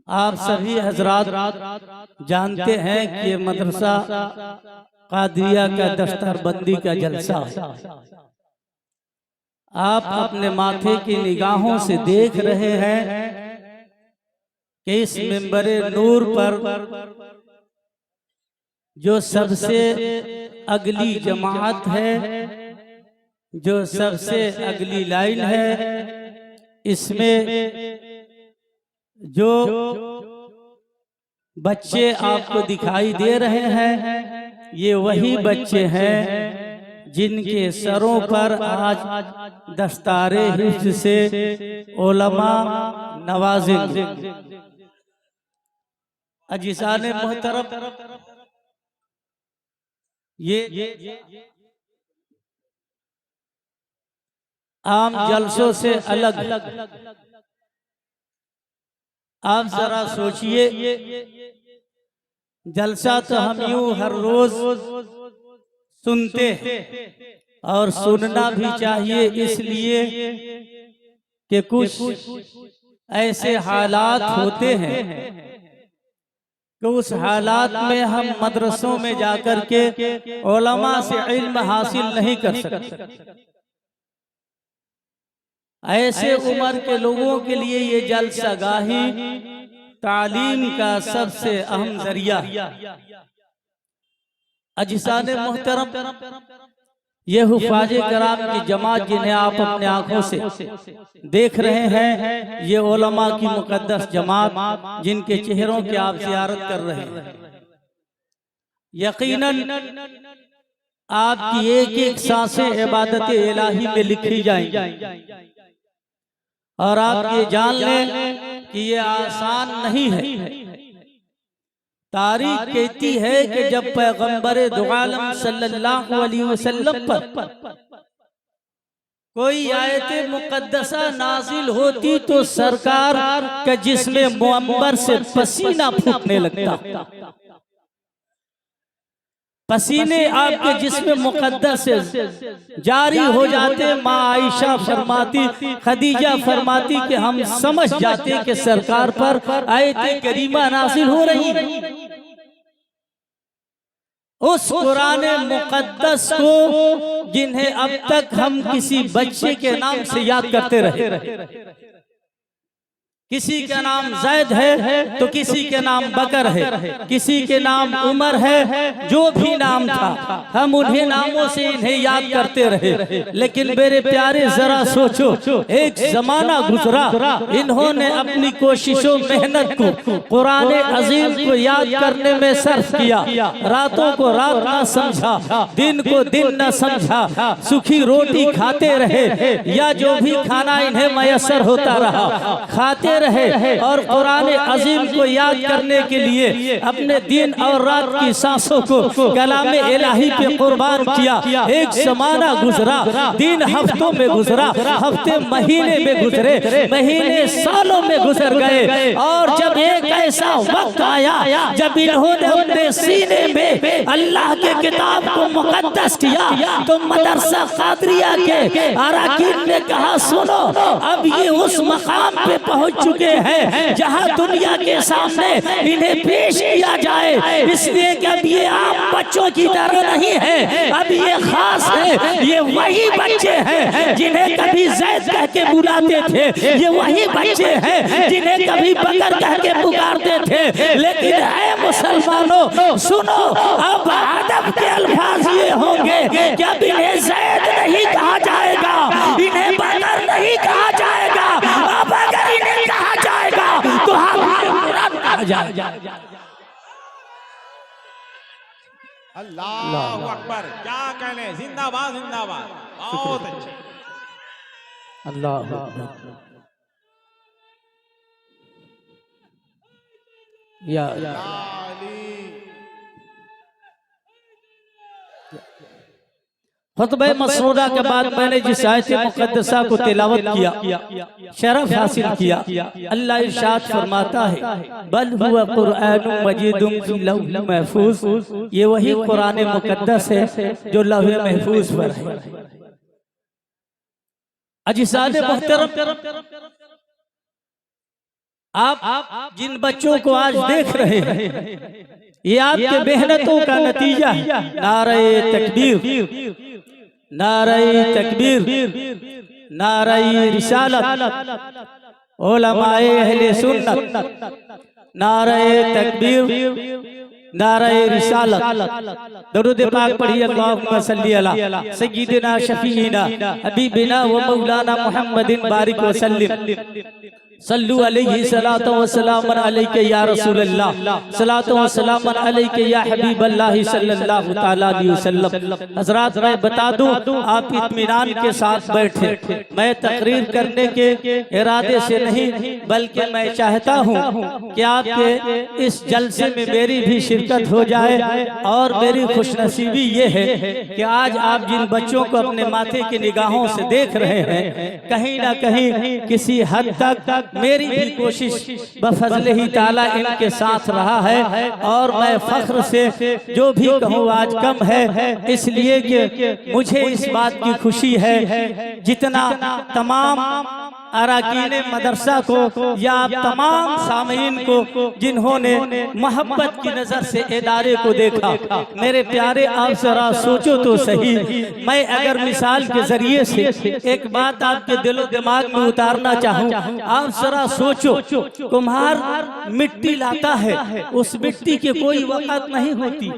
आप सभी हजरात जानते हैं कि ये मदरसा कादिरिया का दस्तरबंदी का जलसा है। आप अपने माथे की निगाहों से देख रहे हैं कि इस मिंबरे नूर पर जो सबसे अगली जमात है, जो सबसे अगली लाइन है, इसमें जो बच्चे आपको दिखाई दे रहे हैं, ये वही बच्चे हैं जिनके सरों पर आज दस्तारे हिफ्ज़ से उलमा नवाज़ेंगे। अजीज़ाने मोहतरम, ये आम जलसों से अलग। आप जरा सोचिए, जलसा तो हम यूं हर रोज सुनते हैं और सुनना भी चाहिए, इसलिए कि कुछ ऐसे हालात होते हैं कि उस हालात में हम मदरसों में जाकर के उलमा से इल्म हासिल नहीं कर सकते। ऐसे उम्र के लोगों के लिए ये जलसागाही तालीम का सबसे अहम जरिया। अजीज़ाने मोहतरम, ये हुफ़ाज़े कराम की जमात जिन्हें आप अपने आंखों से देख रहे हैं, ये उलमा की मुक़द्दस जमात जिनके चेहरों की आप ज़ियारत कर रहे हैं। यकीनन आपकी एक एक सांसें इबादत इलाही में लिखी जाएंगी और आप ये जान लें कि ये आसान नहीं है। तारीख कहती है कि जब पैगंबर दो आलम सल्लल्लाहु अलैहि वसल्लम पर कोई आयत मुकद्दसा नाजिल होती तो सरकार के जिस्म मुअम्बर से पसीना फूटने लगता। पसीने आपके जिस्म मुकद्दस से जारी हो जाते। माँ आयशा फरमाती, खदीजा फरमाती कि हम समझ जाते कि सरकार पर आयत करीमा नाज़िल हो रही है। उस कुरान मुकद्दस को जिन्हें अब तक हम किसी बच्चे के नाम से याद करते रहे, किसी का नाम जैद है तो किसी के नाम बकर है, किसी के नाम उमर है, जो भी नाम था हम उन्हीं नामों से इन्हें याद करते रहे। लेकिन मेरे प्यारे जरा सोचो, एक जमाना गुजरा, इन्होंने अपनी कोशिशों मेहनत को कुरान अजीम को याद करने में सर्फ किया। रातों को रात न समझा, दिन को दिन न समझा, सूखी रोटी खाते रहे या जो भी खाना इन्हें मयसर होता रहा खाते रहे और कुरान अजीम को याद करने के लिए अपने दिन और रात की सांसों को कलाम इलाही पे कुर्बान किया। एक ज़माना गुजरा, दिन हफ्तों में गुजरा, हफ्ते महीने में गुजरे, महीने सालों में गुजर गए और जब एक ऐसा वक्त आया जब इन्होंने अपने सीने में अल्लाह के किताब को मुकद्दस किया तो मदरसा कादरिया के अरकान ने कहा, सुनो, अब ये उस मकाम पे पहुंच चुके हैं जहां दुनिया के सामने इन्हें पेश किया जाए, इसलिए कि अब ये आम बच्चों की तरह नहीं है, अब ये खास है। ये वही बच्चे हैं जिन्हें कभी जैद कह के बुलाते थे, ये वही बच्चे हैं जिन्हें कभी बकर कह के पुकारते थे। लेकिन है मुसलमानों, सुनो, अब अदब के अल्फाज ये होंगे कि अब इन्हें जैद नहीं कहा जाएगा, इन्हें बकर नहीं कहा जाएगा, अब अगर इन्हें कहा जाएगा तो हमारे कुरान कहा जाएगा। अल्लाहु अकबर, क्या कहने, जिंदाबाद जिंदाबाद, बहुत अच्छे। अल्लाह या खुतबे मसरूदा के बाद मैंने जिस आयत मुकद्दसा को तिलावत किया, शरफ हासिल किया, अल्लाह इरशाद फरमाता है, बल हुवा कुरआनुम मजीदुम फी लौह महफूज, ये वही कुरान मुकद्दस है जो लौह महफूज पर है। अजीज़ाने मोहतरम, आप जिन बच्चों को आज देख रहे हैं ये आपके मेहनतों का नतीजा है। नारे तकबीर, नारे तकबीर, नारे रिसालत, उलमाए अहले सुन्नत, नारे तकबीर, नारे रिसालत। दरूद पाक पढ़िए, अल्लाहुम्मा सल्ली अला सय्यिदिना शफीना हबीबिना व मौलाना मुहम्मदिन बारिक व सल्लिम। सल्लु अलैहि सलातो व सलामन अलैके या रसूल अल्लाह, सलातो व सलामन अलैके या हबीब अल्लाह सल्लल्लाहु तआला अलैहि वसल्लम। हजरात, मैं बता दूं, आप इत्मीनान के साथ बैठे। मैं तकरीर करने के इरादे से नहीं, बल्कि मैं चाहता हूं कि आपके इस जलसे में मेरी भी शिरकत हो जाए। और मेरी खुशनसीबी ये है कि आज आप जिन बच्चों को अपने माथे की निगाहों से देख रहे हैं, कहीं ना कहीं किसी हद तक मेरी भी कोशिश बफज़्ल ही ताला इनके साथ रहा है। और मैं फख्र से जो भी कहूँ आज कम है, इसलिए कि मुझे इस बात की खुशी है जितना तमाम अराकीने मदरसा को या तमाम सामीन को जिन्होंने मोहब्बत की नजर से इदारे को देखा। मेरे प्यारे, आप जरा सोचो तो सही, मैं अगर मिसाल के जरिए से एक बात आपके दिलो दिमाग में उतारना चाहूँ, आप जरा सोचो, कुम्हार मिट्टी लाता है, उस मिट्टी की कोई वक़्त नहीं होती।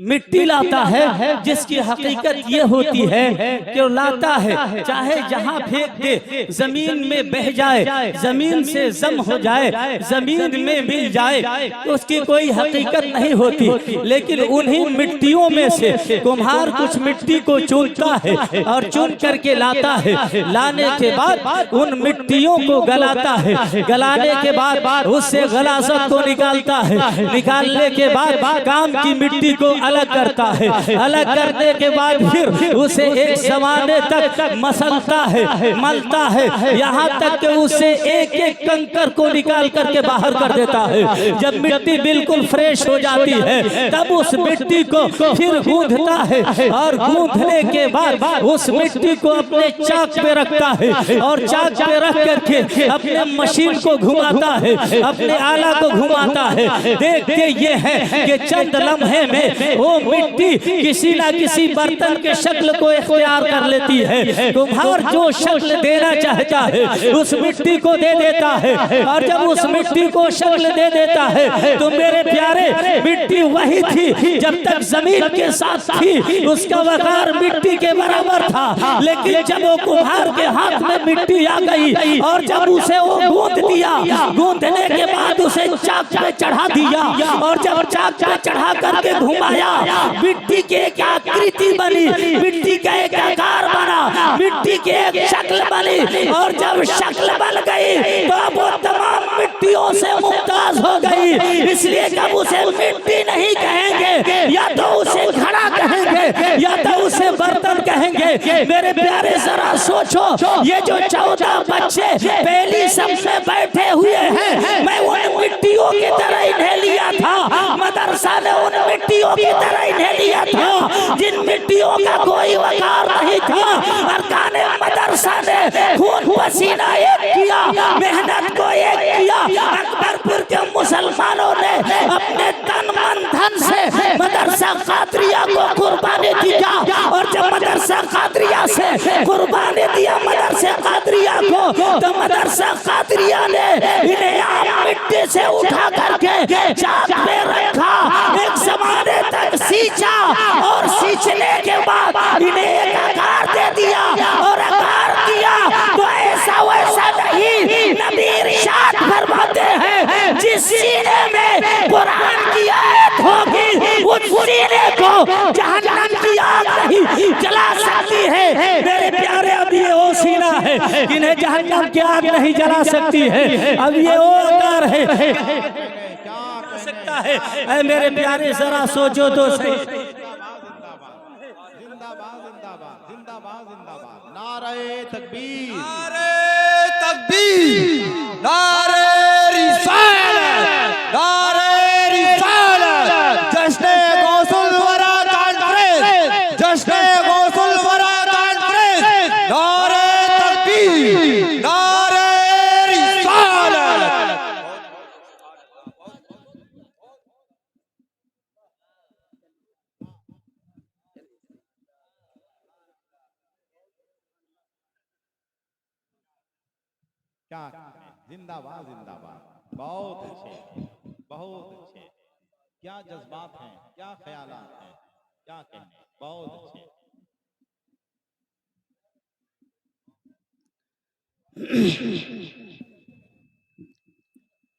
मिट्टी लाता है जिसकी हकीकत ये होती है कि लाता है चाहे जहां फेंक दे जमीन में बह जाए, जमीन से जम हो जाए, जमीन में मिल जाए, तो उसकी कोई हकीकत नहीं होती। लेकिन उन्हीं मिट्टियों में से कुम्हार कुछ मिट्टी को चुनता है और चुन करके लाता है। लाने के बाद उन मिट्टियों को गलाता है, गलाने के बाद उससे गलासत को निकालता है, निकालने के बाद काम की मिट्टी को अलग करता है, अलग करने के बाद फिर उसे एक ज़माने तक मसलता है, मलता है, यहाँ तक कि उसे एक एक कंकर को निकाल करके बाहर कर देता है। जब मिट्टी बिल्कुल फ्रेश हो जाती है तब उस मिट्टी को फिर गूंथता है और गूंथने के बाद उस मिट्टी को अपने चाक पे रखता है और चाक पे रख करके अपने मशीन को घुमाता है, अपने आला को घुमाता है। देखते ये है कि चंद लम्हे में वो मिट्टी किसी ना किसी बर्तन के शक्ल को इख्तियार कर लेती है। कुम्हार जो शक्ल देना चाहता है उस मिट्टी को दे देता है, और जब उस मिट्टी को शक्ल दे देता है तो मेरे प्यारे, मिट्टी वही थी जब तक जमीन के साथ थी, उसका वकार मिट्टी के बराबर था। लेकिन जब वो कुम्हार के हाथ में मिट्टी आ गई और जब उसे वो गूंथ दिया, गूंथने के बाद उसे चाक पे चढ़ा दिया और जब चाक पे चढ़ा करके घुमाया, मिट्टी की एक आकृति बनी, मिट्टी का एक आकार बना, मिट्टी की एक शक्ल बनी। और जब शक्ल बन गई तो वो तमाम मिट्टियों से मुमताज हो गई। इसलिए कब उसे मिट्टी नहीं कहेंगे, या तो उसे घड़ा कहेंगे या तो उसे बर्तन कहेंगे। मेरे प्यारे, जरा सोचो, ये जो 14 बच्चे पहली सब में बैठे हुए हैं, मैं उन मिट्टियों की तरह इन्हें लिया था, मदरसा ने उन मिट्टियों की तरह इन्हें लिया था जिन मिट्टियों का कोई वकार नहीं था। अरकाने मदरसा ने खून पसीना एक किया, मेहनत को एक किया। अकबरपुर के मुसलमानों ने अपने तन मन धन से मदरसा कादरिया को कुर्बानी दिया, और जब मदरसा कादरिया से कुर्बानी दिया मदरसा कादरिया को, तो मदरसा कादरिया ने इन्हें आम मिट्टी से उठा करके चाक पे रखा, एक ज़माने तक सींचा और सींचने के बाद इन्हें एक आकार दे दिया और आकार दिया। तो ऐसा वैसा नहीं, नबी इरशाद फरमाते हैं जिस सीने में कुरान की आयत होगी उस सीने को जहन्नम की आग नहीं जला सकती है। मेरे प्यारे, अब ये वो सीना है इन्हें जहन्नम की आग नहीं जला सकती है, अब ये वो आकार है सकता है। ऐ मेरे प्यारे, जरा सोचो तो सही। नारे तकबीर, नारे तकबीर, नारे रिसालत, नारे रिसालत। जश्न गौसुल वरा कॉन्फ्रेंस, जश्न गौसुल वरा कॉन्फ्रेंस। नारे तकबीर, नारे रिसालत। कहने, जिंदाबाद जिंदाबाद, बहुत अच्छे, बहुत अच्छे। क्या जज्बात हैं, क्या ख्यालात हैं, क्या कहने, बहुत अच्छे।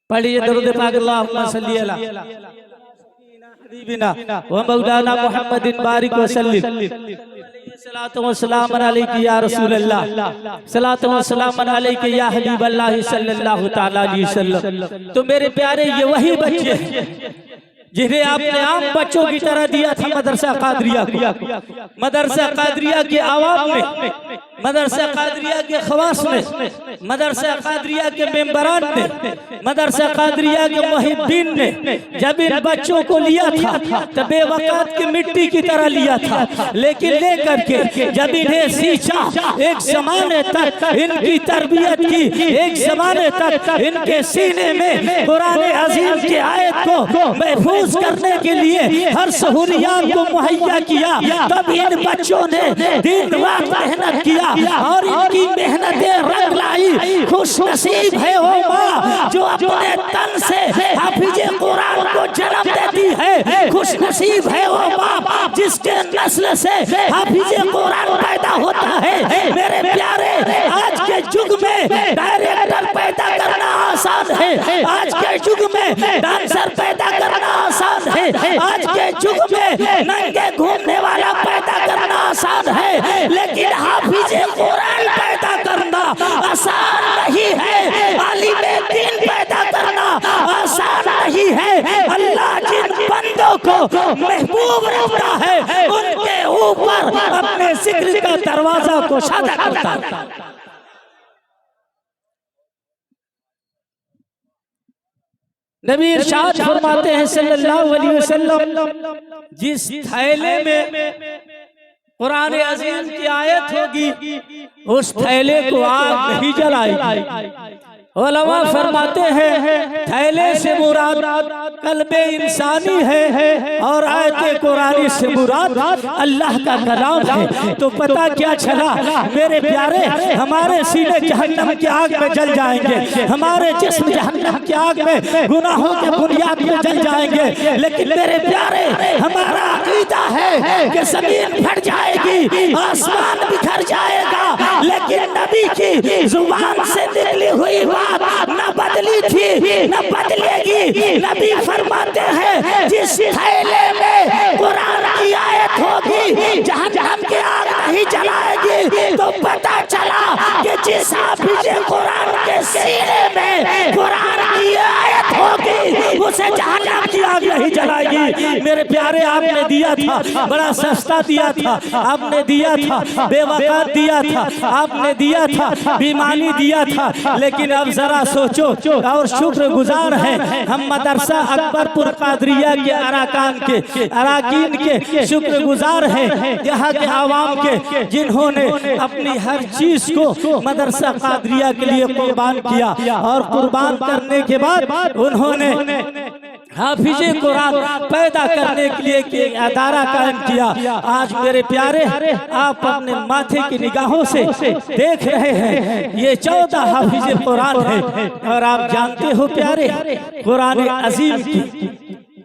पढ़िए दरूद पाक अल्लाहुम्मा सल्ली अला हबीबिना व मौलाना मुहम्मदिन बारिक व सल्लिम सलातो व सलाम अलैका या रसूल अल्लाह, सलातो व सलाम अलैका या हबीब अल्लाह सल्लल्लाहु तआला अलैहि वसल्लम। तो मेरे प्यारे ये वही बच्चे जिन्हें आपने आम बच्चों की तरह दिया था मदरसा कादरिया को। मदरसा कादरिया के आवाम ने, मदरसा कादरिया के खवास ने, मदरसा कादरिया के मेंबरान ने, मदरसा कादरिया के मुहिब्बीन ने जब इन बच्चों को लिया था तब बेवकात की मिट्टी की तरह लिया था, लेकिन लेकर के जब इन्हें सींचा, एक ज़माने तक इनकी तरबियत की, एक ज़माने तक इनके सीने में कुरान अजीम की आयत को महफूज करने के लिए हर सहूलियात को मुहैया किया। तब इन बच्चों ने दिन रात मेहनत किया और इनकी मेहनतें रंग लाई। खुश नसीब है वो माँ जो अपने तन से हाफिज़े कुरान को जन्म देती है। खुश नसीब है वो माँ जिसके नस्ल से हाफिज़े कुरान पैदा होता है। मेरे प्यारे, आज के युग में डायरेक्टर पैदा करना आसान है, आज के युग में डांसर पैदा करना आसान है, आज के युग में नंगे घूमने वाला पैदा करना आसान है, लेकिन हाफिज़े कुरान पैदा करना आसान नहीं है। आलिमे दीन पैदा करना आसान नहीं है। अल्लाह जिन बंदों को महबूब रखता है उनके ऊपर अपने जिक्र का दरवाजा को सादा करता है। नबी इरशाद फरमाते हैं सल्लल्लाहु अलैहि वसल्लम, जिस थैले में कुरान अज़ीम की आयत होगी उस थैले को आग नहीं जलाएगी। उलमा फरमाते हैं थैले से मुराद कल्बे इंसानी है और आयत कुरानी से मुराद अल्लाह का कलाम है। तो पता क्या चला मेरे प्यारे, हमारे सीने जहन्नम की आग में जल जाएंगे, हमारे जिस्म जहन्नम की आग में गुनाहों के बुनियाद में जल जाएंगे, लेकिन मेरे प्यारे हमारा अकीदा है कि जमीन फट जाएगी, आसमान बिखर जाएगा, लेकिन नबी की जुबान से निकली हुई न बदली थी न बदलेगी। नबी फरमाते हैं जिस थैले में कुरान की आयत होगी जहन्नम की आग नहीं जलाएगी। तो पता चला कि जिस हाफिज़े कुरान के सीने में कुरान की आयत होगी उसे जहन्नम की आग नहीं जलाएगी। मेरे प्यारे, आपने दिया था, बड़ा सस्ता दिया था, आपने दिया था, बेवकात दिया था, आपने दिया था, बेईमानी दिया था, लेकिन अब जरा सोचो और शुक्रगुजार हैं हम मदरसा अकबरपुर कादरिया के अराकीन के शुक्रगुजार हैं, यहाँ के आवाम के, जिन्होंने अपनी हर चीज को मदरसा कादरिया के लिए कुर्बान किया और कुर्बान करने के बाद उन्होंने हाफिज़े कुरान पैदा करने के लिए एक अदारा कायम किया। आज मेरे प्यारे, आप अपने माथे की निगाहों से देख रहे हैं ये 14 हाफिज़े कुरान है। और आप जानते हो प्यारे, कुरान अज़ीम की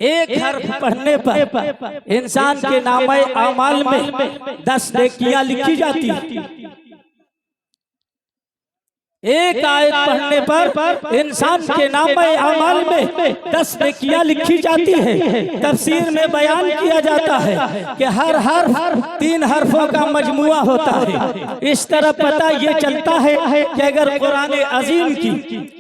एक हर्फ पढ़ने पर इंसान के नामे आमाल में 10 नेकियां लिखी जाती है। एक आयत पढ़ने पर इंसान के नामे अमाल में 10 नेकियां लिखी जाती है। तफसीर में बयान किया जाता है कि हर हर्फ 3 हर्फों का मजमुआ होता है। इस तरह पता ये चलता है कि अगर कुरान अज़ीम की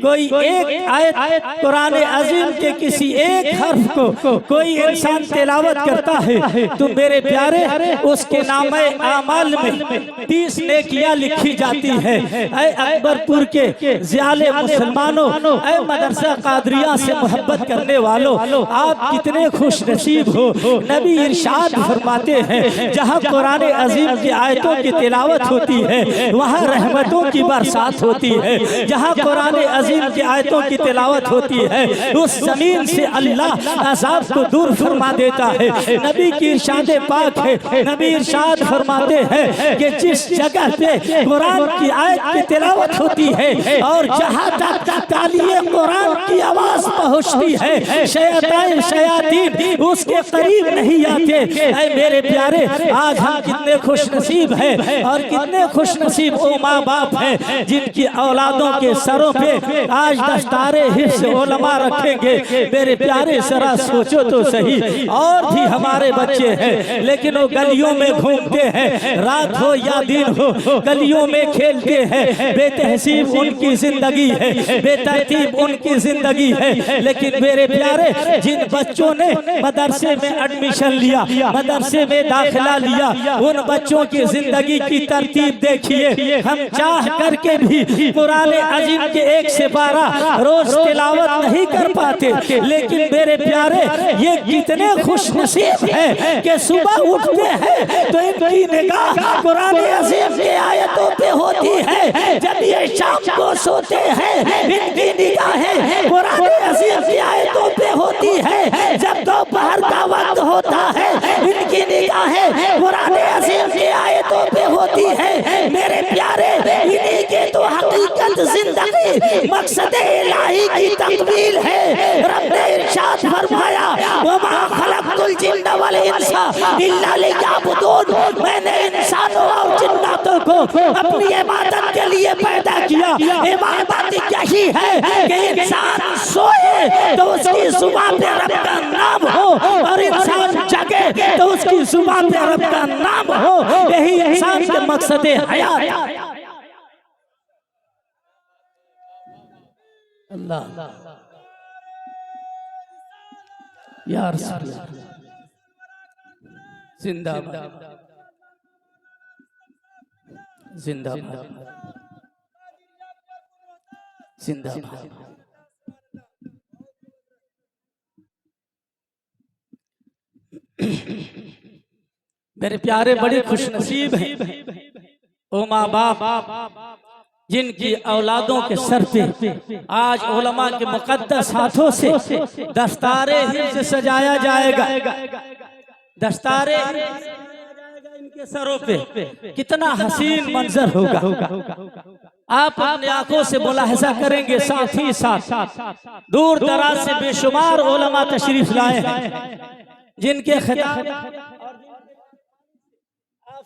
कोई एक आयत, कुरान अज़ीम के किसी एक हर्फ को कोई इंसान तिलावत करता है तो मेरे प्यारे उसके नामे अमाल में 30 नेकियां लिखी जाती है। अकबरपुर के ज़ियाले मुसलमानों, ऐ मदरसा कादरिया से मोहब्बत करने वालों, आप कितने खुश नसीब हो। नबी इरशाद फरमाते हैं जहाँ कुरान अज़ीम की आयतों की तिलावत होती है वहाँ रहमतों की बरसात होती है। जहाँ कुरान अज़ीम की आयतों की तिलावत होती है उस जमीन से अल्लाह अज़ाब को दूर फरमा देता है। नबी की इरशाद पाक है, नबी इरशाद फरमाते हैं कि जिस जगह पे कुरान की आयत की तिलावत होती होती है और जहाँ तक तालिये कुरान की आवाज पहुँचती है शैतान शयातीन उसके करीब नहीं आते। ऐ मेरे प्यारे, आज हम कितने खुश नसीब हैं और कितने खुश नसीब वो माँ बाप हैं जिनकी औलादों के सरों पे आज दस्तारे हिफ्ज़ उलमा रखेंगे। मेरे प्यारे जरा सोचो तो सही, और भी हमारे बच्चे हैं लेकिन वो गलियों में घूमते हैं, रात हो या दिन हो गलियों में खेलते हैं। बेतहसीब उनकी जिंदगी है, बेतरतीब उनकी जिंदगी है। लेकिन मेरे प्यारे, जिन बच्चों ने मदरसे में एडमिशन लिया, मदरसे में दाखिला लिया, उन बच्चों की जिंदगी की तरतीब देखिए। हम चाह करके भी कुरान अजीम के 1 से 12 रोज तिलावत नहीं कर पाते, लेकिन मेरे प्यारे ये कितने खुश नसीब हैं कि सुबह उठते हैं तो इनकी निगाह कुरान अजीम के आयतों पे होती है। जब ये शाम को सोते हैं इनकी निगाहें कुरान अजीम की आयतों पे होती है। जब दोपहर का वक्त होता है इनकी निगाहें कुरान अजीम की आयतों पे होती है। मेरे प्यारे, इन्हीं के तो हकीकत जिंदगी मकसद इलाही की तकमील है। रब ने इरशाद फरमाया, वमा खलक़तुल जिन्ना वल इंसा इल्ला लियअबुदून, मैंने इंसानों और जिन्नातों को अपनी इबादत के लिए पैदा किया। इबादत यही है कि इंसान सोए तो उसकी जुबान पे रब का नाम हो और इंसान जगे तो उसकी जुबान पे रब का नाम हो। यही इंसान के मकसद हयात। अल्लाह यार जिंदाबाद जिंदाबाद जिंदाबाद। मेरे प्यारे, बड़ी खुशनसीब हैं ओ माँ बाप जिनकी औलादों के सर पे आज उलमा के मुकद्दस हाथों से दस्तारे हिफ्ज़ सजाया जाएगा। दस्तारे इनके सरों पे कितना हसीन मंजर होगा। आप अपनी आंखों से मुलाहिजा करेंगे। साथ ही साथ दूर दराज से बेशुमार उलमा तशरीफ लाए हैं जिनके खिताब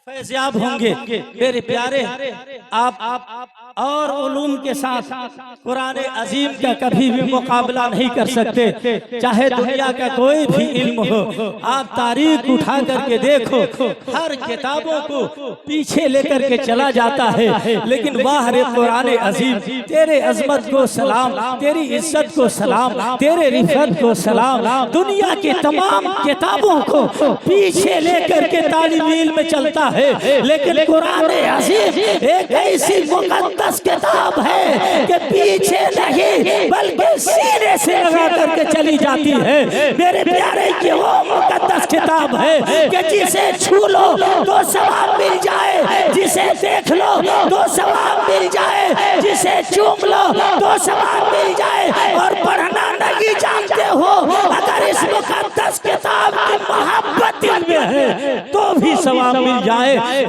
फैज़याब होंगे। मेरे प्यारे, आप और उलूम के साथ कुरान अजीम का कभी भी मुकाबला नहीं कर सकते, चाहे दुनिया का कोई भी इल्म हो। आप तारीख उठा करके देखो, हर किताबों को पीछे लेकर के चला जाता है, लेकिन वाह रे कुरान अजीम, तेरे अजमत को सलाम, तेरी इज्जत को सलाम, तेरे रिफत को सलाम। दुनिया के तमाम किताबों को पीछे लेकर के तालीम इल्म में चलता है, लेकिन कुरान अजीम एक ऐसी मुकद्दस किताब है कि पीछे नहीं बल्कि सीने से लगा करके चली जाती है। मेरे प्यारे, ये वो मुकद्दस किताब है कि जिसे छू लो तो सवाब मिल जाए, जिसे देख लो तो सवाब मिल जाए, जिसे चूम लो तो सवाब मिल जाए। और पढ़ना नहीं जानते हो, अगर इस मुकद्दस किताब की मोहब्बत दिल में है तो भी सवाब मिल जाए।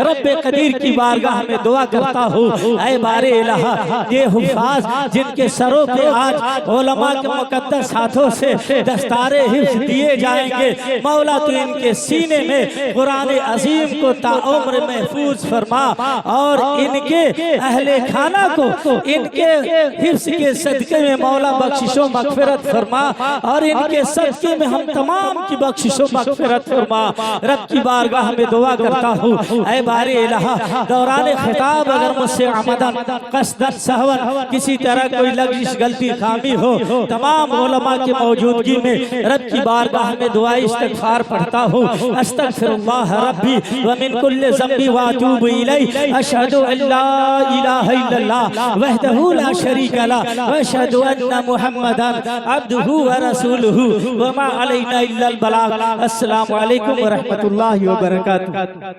रब्बे कदीर की बारगाह में दुआ करता हूँ, ऐ बारे इलाहा, ये हुफ़ाज़ जिनके सरों पे आज उलमा के मुकद्दस हाथों से दस्तारे हिफ्ज़ दिए जाएंगे, मौला तो इनके सीने में कुरान अजीम को ताउम्र महफूज फरमा और इनके अहले खाना को इनके हिफ्ज़ के सदके में मौला बख्शिशो मग़फ़िरत फरमा और इनके सदके में हम तमाम की बख्शिशो मग़फ़िरत फरमा। रब की बारगाह में दुआ करता हूँ, ऐ बारे इलाहा, दौरान खिताब अगर मुझसे आमदन कसदन सहवन किसी तरह कोई लग़ज़िश गलती खामी हो, तमाम उलमा की मौजूदगी में रब की बारगाह में दुआ इस्तिग़फ़ार पढ़ता हूँ। अस्तग़फ़िरुल्लाह रब्बी व मिन कुल्लि ज़ंबी व अतूबु इलैहि, अशहदु अल्ला इलाहा इल्लल्लाह वहदहु ला शरीका लहु व अशहदु अन्ना मुहम्मदन अब्दुहु व रसूलुहु व मा अलैना इल्लल बलाग। अस्सलामु अलैकुम व रहमतुल्लाहि व बरकातुहू।